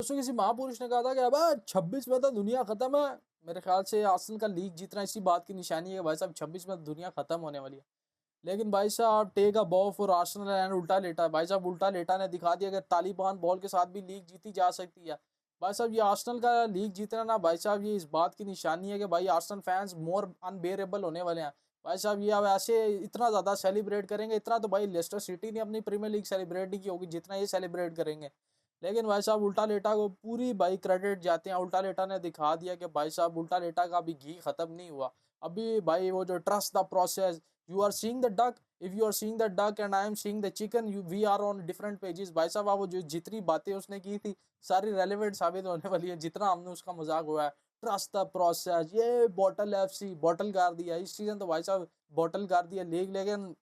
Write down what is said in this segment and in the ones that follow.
परसों किसी महापुरुष ने कहा था कि अब 26 में तो दुनिया खत्म है। मेरे ख्याल से आर्सेनल का लीग जीतना इसी बात की निशानी है भाई साहब, 26 में तो दुनिया खत्म होने वाली है। लेकिन भाई साहब take a ball for Arsenal and उल्टा लेटा, भाई साहब उल्टा लेटा ने दिखा दिया कि तालिबान बॉल के साथ भी लीग जीती जा सकती है। भाई साहब ये आर्सेनल का लीग जीतना ना भाई साहब ये इस बात की निशानी है कि भाई आर्सेनल फैंस मोर अनबेरेबल होने वाले हैं। भाई साहब ये अब ऐसे इतना ज़्यादा सेलिब्रेट करेंगे, इतना तो भाई लेस्टर सिटी ने अपनी प्रीमियर लीग सेलिब्रेट नहीं की होगी जितना ये सेलिब्रेट करेंगे। लेकिन भाई साहब उल्टा लेटा को पूरी भाई क्रेडिट जाते हैं। उल्टा लेटा ने दिखा दिया कि भाई साहब उल्टा लेटा का अभी घी खत्म नहीं हुआ। अभी भाई वो जो trust the process, you are seeing the duck, if you are seeing the duck and I am seeing the chicken, you we are on different pages. भाई साहब वो जो जितनी बातें उसने की थी सारी रेलिवेंट साबित होने वाली है जितना हमने उसका मजाक हुआ है। ट्रस्ट द प्रोसेस, ये बॉटल एफसी बॉटल कर दिया इस सीजन तो भाई साहब बॉटल कर दिया लीग। लेकिन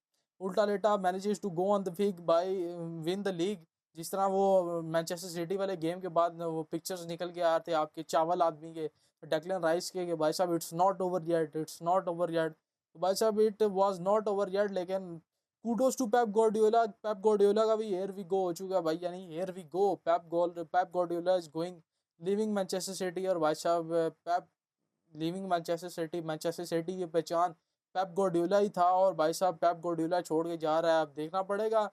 उल्टा लेटा manages to go on the fig by win the league. जिस तरह वो मैनचेस्टर सिटी वाले गेम के बाद वो पिक्चर्स निकल के आए थे आपके चावल आदमी के, डेक्लन राइस के भाई साहब it's not over yet, it's not over yet. तो भाई साहब it was not over yet. लेकिन कूडोस टू पेप गार्डियोला का भी हियर वी गो हो चुका है भाई, यानी here we go Pep Guardiola is going leaving Manchester City. और भाई साहब पेप लिविंग मैनचेस्टर सिटी की पहचान पेप गार्डियोला ही था। और भाई साहब पेप गार्डियोला छोड़ के जा रहा है, अब देखना पड़ेगा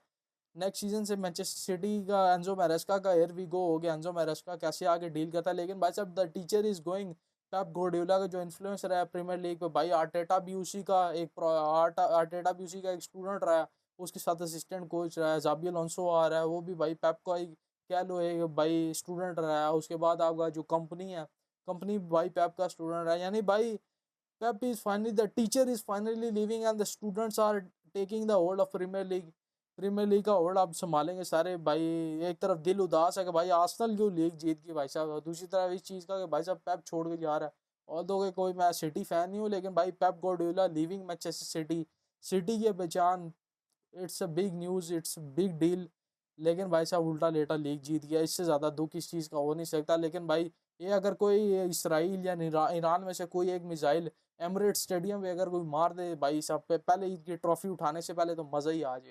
नेक्स्ट सीजन से मैनचेस्टर सिटी का एंजो मैरेस्का का एयर वी गो हो गया, एंजो मैरेस्का कैसे आगे डील करता है। लेकिन भाई साहब the teacher is going, Pep Guardiola का जो इन्फ्लुएंस रहा है प्रीमियर लीग पे, भाई आर्टेटा भी उसी का एक स्टूडेंट रहा है, उसके साथ असिस्टेंट कोच रहा है। जाबी अलोंसो आ रहा है, वो भी भाई पेप का ही कह लो एक भाई स्टूडेंट रहा है। उसके बाद आपका जो कंपनी है, कंपनी भाई पेप का स्टूडेंट है। यानी भाई Pep is finally the teacher is finally leaving and the students are taking the hold of Premier League का होल्ड आप संभालेंगे सारे भाई। एक तरफ दिल उदास है कि भाई आर्सेनल क्यों लीग जीत गई भाई साहब, और दूसरी तरफ इस चीज़ का कि भाई साहब पेप छोड़ के जा रहा है। और दो के कोई मैं सिटी फैन नहीं हूँ, लेकिन भाई Pep Guardiola leaving Manchester city, city की पहचान, it's a big news, it's big deal. लेकिन भाई साहब उल्टा लेटा लीग जीत गया, इससे ज़्यादा दुख इस चीज़ का हो नहीं सकता। लेकिन भाई ये अगर कोई इसराइल या ईरान में से कोई एक मिसाइल एमिरेट्स स्टेडियम पे अगर कोई मार दे भाई साहब पे, पहले इसकी ट्रॉफी उठाने से पहले तो मज़ा ही आ जाए।